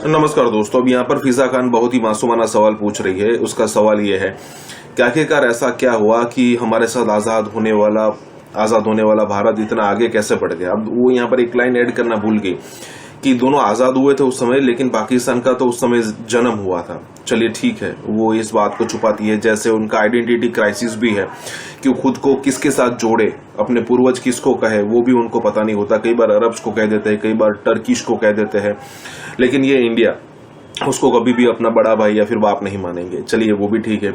नमस्कार दोस्तों, अब यहाँ पर फिजा खान बहुत ही मासूमाना सवाल पूछ रही है। उसका सवाल ये है कि आखिरकार ऐसा क्या हुआ कि हमारे साथ आजाद होने वाला भारत इतना आगे कैसे बढ़ गया। अब वो यहाँ पर एक लाइन ऐड करना भूल गई कि दोनों आजाद हुए थे उस समय, लेकिन पाकिस्तान का तो उस समय जन्म हुआ था। चलिए ठीक है, वो इस बात को छुपाती है, जैसे उनका आइडेंटिटी क्राइसिस भी है कि वो खुद को किसके साथ जोड़े, अपने पूर्वज किसको कहे वो भी उनको पता नहीं होता। कई बार अरब्स को कह देते हैं, कई बार टर्किश को कह देते हैं, लेकिन ये इंडिया उसको कभी भी अपना बड़ा भाई या फिर बाप नहीं मानेंगे। चलिए वो भी ठीक है,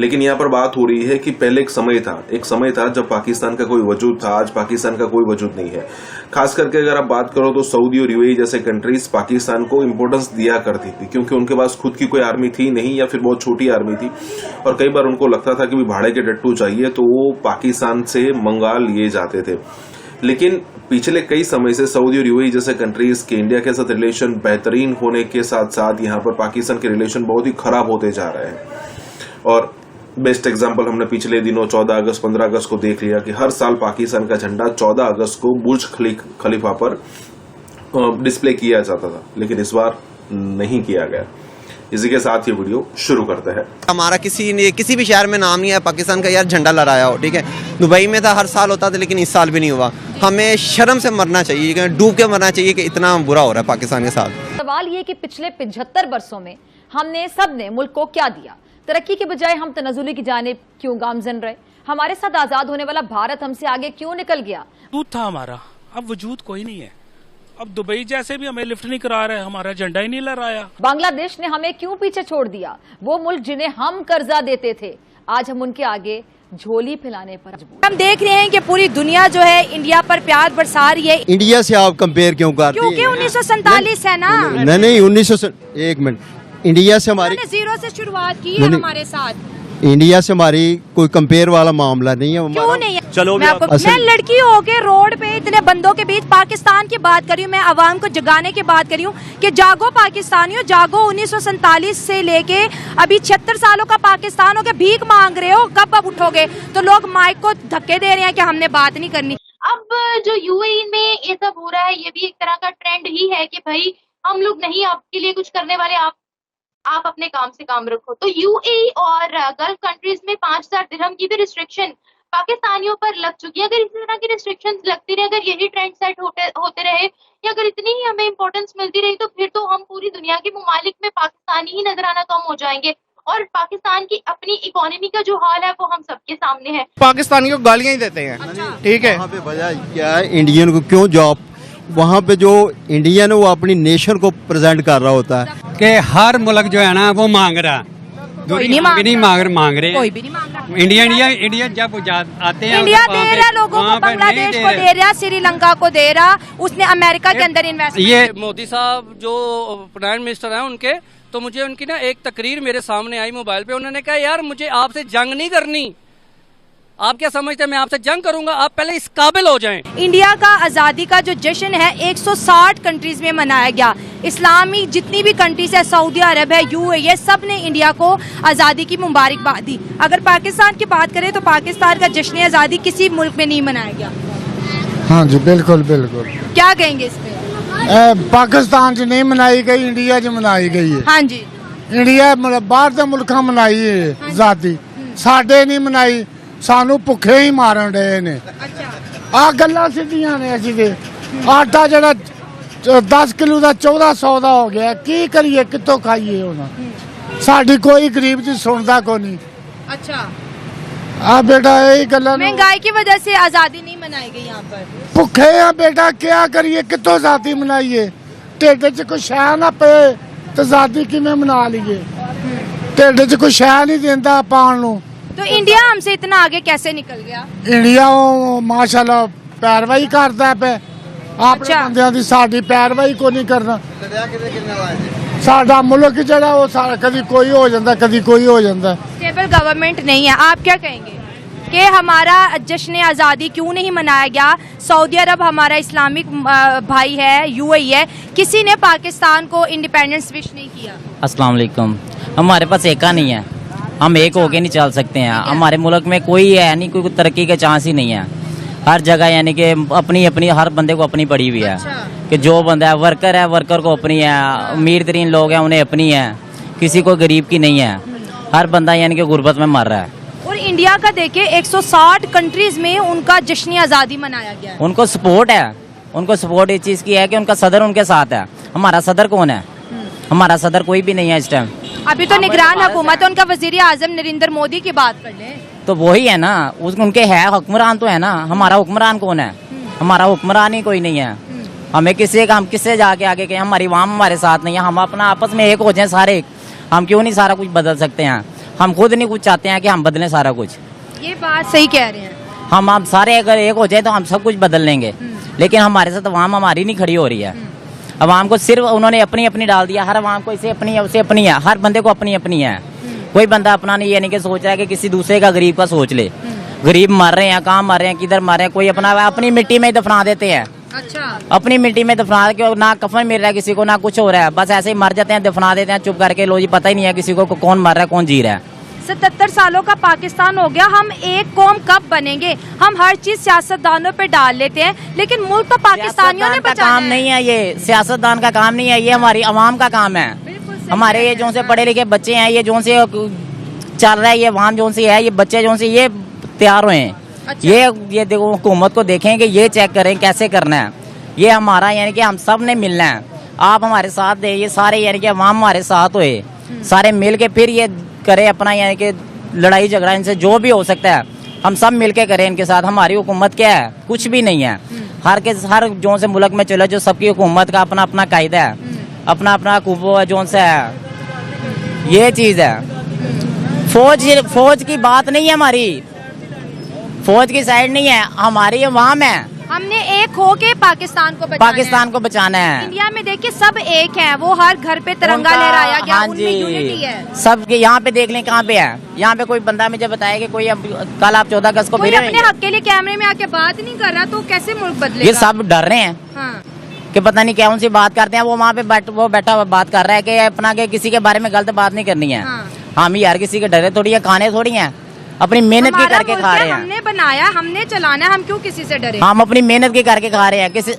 लेकिन यहाँ पर बात हो रही है कि पहले एक समय था जब पाकिस्तान का कोई वजूद था। आज पाकिस्तान का कोई वजूद नहीं है। खास करके अगर आप बात करो तो सऊदी और यूएई जैसे कंट्रीज पाकिस्तान को इंपॉर्टेंस दिया करती थी, क्योंकि उनके पास खुद की कोई आर्मी थी नहीं या फिर बहुत छोटी आर्मी थी, और कई बार उनको लगता था कि भी भाड़े के टट्टू चाहिए तो वो पाकिस्तान से मंगा लिए जाते थे। लेकिन पिछले कई समय से सऊदी और यूएई जैसे कंट्रीज के इंडिया के साथ रिलेशन बेहतरीन होने के साथ साथ यहाँ पर पाकिस्तान के रिलेशन बहुत ही खराब होते जा रहे हैं। और बेस्ट एग्जांपल हमने पिछले दिनों 14 अगस्त 15 अगस्त को देख लिया कि हर साल पाकिस्तान का झंडा 14 अगस्त को बुर्ज खलीफा पर डिस्प्ले किया जाता था, लेकिन इस बार नहीं किया गया। इसी के साथ ये वीडियो शुरू करते हैं। हमारा किसी भी शहर में नाम नहीं है पाकिस्तान का यार झंडा लहराया हो, ठीक है। दुबई में था, हर साल होता था, लेकिन इस साल भी नहीं हुआ। हमें शर्म से मरना चाहिए, डूब के मरना चाहिए कि इतना बुरा हो रहा है पाकिस्तान के साथ। सवाल ये कि पिछले 75 वर्षों में हमने सबने मुल्क को क्या दिया? तरक्की के बजाय हम तनज़ुली की जानिब क्यों गामजन रहे? हमारे साथ आजाद होने वाला भारत हमसे आगे क्यों निकल गया? वजूद था हमारा, अब वजूद कोई नहीं है। अब दुबई जैसे भी हमें लिफ्ट नहीं करा रहे, हमारा झंडा ही नहीं लहराया। बांग्लादेश ने हमें क्यों पीछे छोड़ दिया? वो मुल्क जिन्हें हम कर्जा देते थे, आज हम उनके आगे झोली फैलाने पर मजबूर। हम देख रहे हैं कि पूरी दुनिया जो है इंडिया पर प्यार बरसा रही है। इंडिया से आप कंपेयर क्यों करते हैं? क्योंकि 1947 है ना। नहीं 1900, एक मिनट, इंडिया से हमारी जीरो से शुरुआत की है हमारे साथ। इंडिया से हमारी कोई कंपेयर वाला मामला नहीं है। क्यों नहीं है? चलो मैं लड़की होके रोड पे इतने बंदों के बीच पाकिस्तान की बात करी हूँ, मैं अवाम को जगाने की बात करी हूँ कि जागो पाकिस्तानियों, जागो। 1947 से लेके अभी 76 सालों का पाकिस्तान हो के भीख मांग रहे हो, कब अब उठोगे? तो लोग माइक को धक्के दे रहे हैं कि हमने बात नहीं करनी। अब जो यूएई में ये सब हो रहा है, ये भी एक तरह का ट्रेंड ही है कि भाई हम लोग नहीं आपके लिए कुछ करने वाले, आप अपने काम से काम रखो। तो यूएई और गल्फ कंट्रीज में 5000 दिरहम की भी रिस्ट्रिक्शन पाकिस्तानियों पर लग चुकी है। अगर इसी तरह की रिस्ट्रिक्शंस लगती रहे, अगर यही ट्रेंड सेट होते रहे, या अगर इतनी ही हमें इंपॉर्टेंस मिलती रही, तो फिर तो हम पूरी दुनिया के ममालिक में पाकिस्तानी ही नजर आना कम हो जाएंगे, और पाकिस्तान की अपनी इकोनॉमी का जो हाल है वो हम सबके सामने है। पाकिस्तानी को गालियां ही देते हैं। ठीक है, वहाँ पे वजह क्या है? इंडियन को क्यों जॉब, वहाँ पे जो इंडियन है वो अपनी नेशन को प्रेजेंट कर रहा होता है कि हर मुल्क जो है ना वो मांग रहा है, कोई नहीं मांग रहे, कोई भी नहीं मांग रहा। इंडिया जब आते हैं, इंडिया दे रहा लोगों को, बांग्लादेश को दे रहा, श्रीलंका को दे रहा, उसने अमेरिका के अंदर इन्वेस्ट। ये मोदी साहब जो प्राइम मिनिस्टर हैं उनके, तो मुझे उनकी ना एक तकरीर मेरे सामने आई मोबाइल पे। उन्होंने कहा यार मुझे आपसे जंग नहीं करनी, आप क्या समझते हैं मैं आपसे जंग करूंगा? आप पहले इस काबिल हो जाएं। इंडिया का आज़ादी का जो जश्न है 160 कंट्रीज में मनाया गया। इस्लामी जितनी भी कंट्रीज है, सऊदी अरब है, यूएई है, सब ने इंडिया को आज़ादी की मुबारकबाद दी। अगर पाकिस्तान की बात करें तो पाकिस्तान का जश्न आज़ादी किसी मुल्क में नहीं मनाया गया। हाँ जी, बिल्कुल बिल्कुल। क्या कहेंगे इस पे? पाकिस्तान से नहीं मनाई गई, इंडिया से मनाई गई है। हाँ जी, इंडिया बाहर के मुल्क मनाई है आजादी, साडे नहीं मनाई, सानू भुखे ही मारन रहे ने। आ गल्लां सीधियां ने। असीं ते आटा जड़ा 10 किलो का 1400 का हो गया, की करिए, कितों खाइए? हुण साडी कोई गरीब दी सुनदा को नहीं। अच्छा, आ बेटा यही गल्लां, महंगाई की वजह से आज़ादी नहीं मनाई गई यहाँ पर। भुखे हैं बेटा, क्या करिए, कितों आजादी मनाइए? ढिड च कोई शै ना पे तो आजादी किवें मना लीए? ढिड च कोई शै नहीं देंदा पाण नूं। तो इंडिया हमसे इतना आगे कैसे निकल गया? इंडिया माशाल्लाह पैरवाई करता पे, अपने बंदियां दी साडी पैरवाई को नहीं करना। साडा मुल्क जड़ा वो कभी कोई हो जाता, कभी कोई हो जाता। स्टेबल गवर्नमेंट नहीं है। आप क्या कहेंगे कि हमारा जश्न आज़ादी क्यों नहीं मनाया गया? सऊदी अरब हमारा इस्लामिक भाई है, यूएई है, किसी ने पाकिस्तान को इंडिपेंडेंस विश नहीं किया। अस्सलाम वालेकुम। हमारे पास एका नहीं है, हम एक होके नहीं चल सकते हैं। हमारे मुल्क में कोई है नहीं, कोई तरक्की का चांस ही नहीं है। हर जगह यानी कि अपनी अपनी हर बंदे को अपनी पड़ी हुई है। कि जो बंदा है वर्कर को अपनी है, अमीर तरीन लोग हैं उन्हें अपनी है, किसी को गरीब की नहीं है। हर बंदा यानी कि गुर्बत में मर रहा है। और इंडिया का देखिए 160 कंट्रीज में उनका जश्न आज़ादी मनाया गया है। उनको सपोर्ट है, उनको सपोर्ट इस चीज़ की है कि उनका सदर उनके साथ है। हमारा सदर कौन है? हमारा सदर कोई भी नहीं है इस टाइम। अभी तो निगरान हुकूमत है, उनका वजीर आजम नरेंद्र मोदी की बात कर ले तो वही है ना, उनके है हुक्मरान तो है ना। हमारा हुक्मरान कौन है? हमारा हुक्मरान ही कोई नहीं है। हमें हम किससे जाके आगे के? हमारी आवाम हमारे साथ नहीं है। हम अपना आपस में एक हो जाए सारे। हम क्यों नहीं सारा कुछ बदल सकते हैं? हम खुद नहीं कुछ चाहते हैं कि हम बदलें सारा कुछ। ये बात सही कह रहे हैं। हम सारे अगर एक हो जाए तो हम सब कुछ बदल लेंगे, लेकिन हमारे साथ अवाम हमारी नहीं खड़ी हो रही है। अवाम को सिर्फ उन्होंने अपनी अपनी डाल दिया। हर अवाम को इसे अपनी है, उसे अपनी है। हर बंदे को अपनी अपनी है। कोई बंदा अपना नहीं, यानी कि सोच रहा है कि किसी दूसरे का गरीब का सोच ले। गरीब मर रहे हैं, कहाँ मर रहे हैं, किधर मर रहे हैं, कोई अपनी मिट्टी में ही दफना देते हैं। अच्छा, अपनी मिट्टी में दफना के ना कफन मिल रहा है किसी को, ना कुछ हो रहा है, बस ऐसे ही मर जाते हैं, दफना देते हैं चुप करके। लो जी, पता ही नहीं है किसी को कौन मर रहा है कौन जी रहा है। 77 सालों का पाकिस्तान हो गया। हम एक कौम कब बनेंगे? हम हर चीज सियासतदानों पे डाल लेते हैं, लेकिन मुल्क तो पाकिस्तानियों ने बचाना काम नहीं है। ये सियासतदान का काम नहीं है, ये हमारी अवाम का काम है। हमारे ये जो से पढ़े लिखे बच्चे हैं, ये जो से चल रहा है, ये अवाम जो सी है, ये बच्चे जो से ये तैयार हुए हैं। अच्छा। ये देखो, हुकूमत को देखें कि ये चेक करें कैसे करना है। ये हमारा यानी कि हम सब ने मिलना है। आप हमारे साथ दे, ये सारे यानी कि अवाम हमारे साथ हुए, सारे मिल के फिर ये करे अपना यानी कि लड़ाई झगड़ा इनसे जो भी हो सकता है हम सब मिलके करें इनके साथ। हमारी हुकूमत क्या है? कुछ भी नहीं है। हर जो से मुल्क में चलो, जो सबकी हुकूमत का अपना अपना कायदा है, अपना अपना जो से है, ये चीज है। फौज की बात नहीं है हमारी, फौज की साइड नहीं है, हमारी अवाम है। हमने एक हो के पाकिस्तान को बचाना है। इंडिया में देखिए सब एक हैं, वो हर घर पे तिरंगा लहराया गया। हाँ उनमें यूनिटी है। सब यहाँ पे देख लें, कहाँ पे है? यहाँ पे कोई बंदा मुझे बताया कि कोई कल आप 14 अगस्त को कोई अपने हक के लिए कैमरे में आके बात नहीं कर रहा, तो कैसे मुल्क बदलेगा? ये सब डर रहे हैं। हाँ। कि पता नहीं क्या उनसे बात करते हैं। वो वहाँ पे बैठा हुआ बात कर रहा है कि अपना के किसी के बारे में गलत बात नहीं करनी है। हम यार किसी के डरे थोड़ी है, खाने थोड़ी है, अपनी मेहनत की करके खा रहे हैं। हमने बनाया, हमने चलाना, हम क्यों किसी से डरे? हम अपनी मेहनत की करके खा रहे हैं। किसी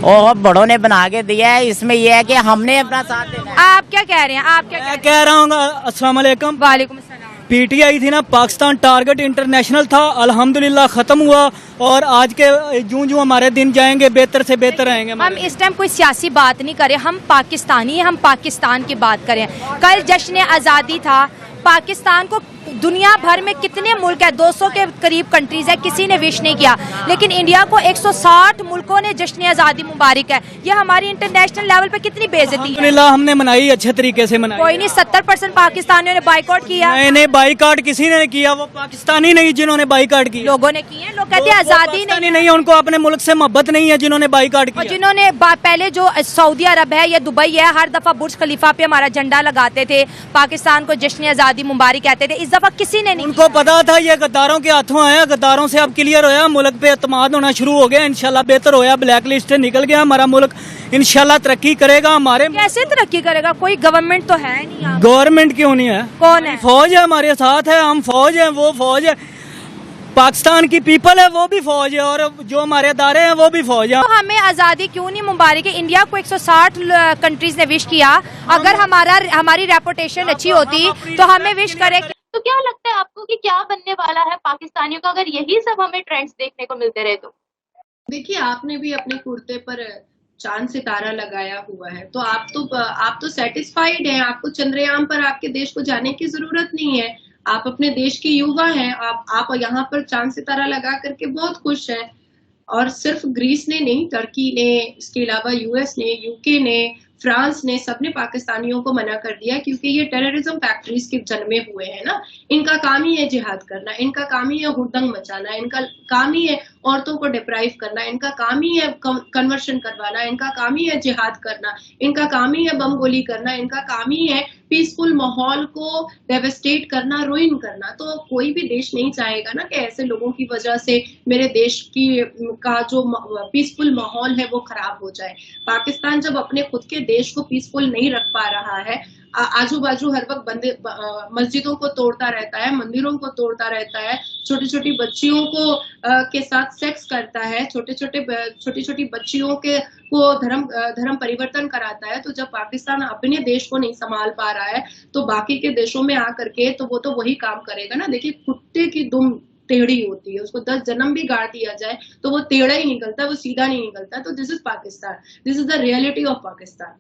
और बड़ों ने बना के दिया है। इसमें यह है कि हमने अपना साथ देना है। आप क्या कह रहे हैं? आप क्या कह रहा हूँ? अस्सलाम वालेकुम। वालेकुम सलाम। पीटीआई थी ना, पाकिस्तान टारगेट इंटरनेशनल था, अल्हम्दुलिल्लाह खत्म हुआ। और आज के जो हमारे दिन जाएंगे बेहतर से बेहतर रहेंगे। हम इस टाइम कोई सियासी बात नहीं करें, हम पाकिस्तानी हैं, हम पाकिस्तान की बात करें। कल जश्न आज़ादी था। पाकिस्तान को दुनिया भर में कितने मुल्क है, 200 के करीब कंट्रीज है, किसी ने विश नहीं किया, लेकिन इंडिया को 160 मुल्कों ने जश्न आज़ादी मुबारक है। ये हमारी इंटरनेशनल लेवल पे कितनी बेइज्जती है। अल्हम्दुलिल्लाह हमने मनाई, अच्छे तरीके से मनाई। कोई नहीं, 70% पाकिस्तानियों ने बाइकआउट किया। नहीं, बाइकआउट किसी ने किया, वो पाकिस्तानी नहीं जिन्होंने बाइकआउट किया। लोगों ने किए। लोग कहते हैं आज़ादी नहीं है, उनको अपने मुल्क से मोहब्बत नहीं है जिन्होंने बाइकआउट किया। जिन्होंने पहले जो सऊदी अरब है या दुबई है, हर दफा बुर्ज खलीफा पे हमारा झंडा लगाते थे, पाकिस्तान को जश्न आज़ादी मुबारक कहते थे। इस दफा किसी ने नहीं। उनको पता था ये गद्दारों के हाथों आया, गद्दारों से अब क्लियर होया, मुल्क पे एतमाद होना शुरू हो गया। इंशाल्लाह बेहतर होया, ब्लैक लिस्ट से निकल गया हमारा मुल्क, इंशाल्लाह तरक्की करेगा। हमारे कैसे तरक्की करेगा? कोई गवर्नमेंट तो है नहीं। गवर्नमेंट क्यों नहीं है? कौन है? फौज है हमारे साथ है, हम फौज है, वो फौज है, पाकिस्तान की पीपल है, वो भी फौज है, और जो हमारे अदारे हैं वो भी फौज है। तो हमें आज़ादी क्यों नहीं मुबारक है? इंडिया को 160 कंट्रीज ने विश किया। अगर हमारी रेपुटेशन अच्छी होती तो हमें विश करे। तो क्या लगता है आपको कि क्या बनने वाला है पाकिस्तानियों का, अगर यही सब हमें ट्रेंड्स देखने को मिलते रहे तो? देखिए, आपने भी अपने कुर्ते पर चांद सितारा लगाया हुआ है, तो आप तो सेटिस्फाइड हैं। आपको चंद्रयान पर आपके देश को जाने की जरूरत नहीं है। आप अपने देश के युवा हैं, आप यहाँ पर चांद सितारा लगा करके बहुत खुश हैं। और सिर्फ ग्रीस ने नहीं, टर्की ने, इसके अलावा यूएस ने, यूके ने, फ्रांस ने, सबने पाकिस्तानियों को मना कर दिया, क्योंकि ये टेररिज्म फैक्ट्रीज के जन्मे हुए हैं ना। इनका काम ही है जिहाद करना, इनका काम ही है हुड़दंग मचाना, इनका काम ही है औरतों को डिप्राइव करना, इनका काम ही है कन्वर्शन करवाना, इनका काम ही है जिहाद करना, इनका काम ही है बम गोली करना, इनका काम ही है पीसफुल माहौल को डेवेस्टेट करना, रुइन करना। तो कोई भी देश नहीं चाहेगा ना कि ऐसे लोगों की वजह से मेरे देश का जो पीसफुल माहौल है वो खराब हो जाए। पाकिस्तान जब अपने खुद के देश को पीसफुल नहीं रख पा रहा है, आजू बाजू हर वक्त मस्जिदों को तोड़ता रहता है, मंदिरों को तोड़ता रहता है, छोटी छोटी बच्चियों को के साथ सेक्स करता है, छोटी छोटी बच्चियों को धर्म परिवर्तन कराता है। तो जब पाकिस्तान अपने देश को नहीं संभाल पा रहा है तो बाकी के देशों में आकर के तो वो तो वही काम करेगा ना। देखिए, कुत्ते की दुम टेढ़ी होती है, उसको 10 जन्म भी गाड़ दिया जाए तो वो टेढ़ा ही निकलता है, वो सीधा नहीं निकलता। तो this is Pakistan, this is the reality of Pakistan.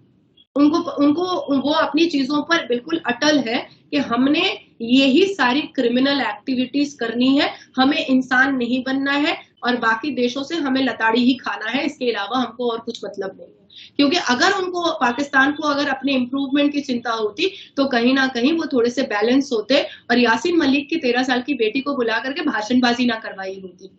उनको वो अपनी चीजों पर बिल्कुल अटल है कि हमने यही सारी क्रिमिनल एक्टिविटीज करनी है, हमें इंसान नहीं बनना है और बाकी देशों से हमें लताड़ी ही खाना है, इसके अलावा हमको और कुछ मतलब नहीं है। क्योंकि अगर उनको पाकिस्तान को अगर अपने इम्प्रूवमेंट की चिंता होती तो कहीं ना कहीं वो थोड़े से बैलेंस होते और यासीन मलिक की 13 साल की बेटी को बुला करके भाषणबाजी ना करवाई होती।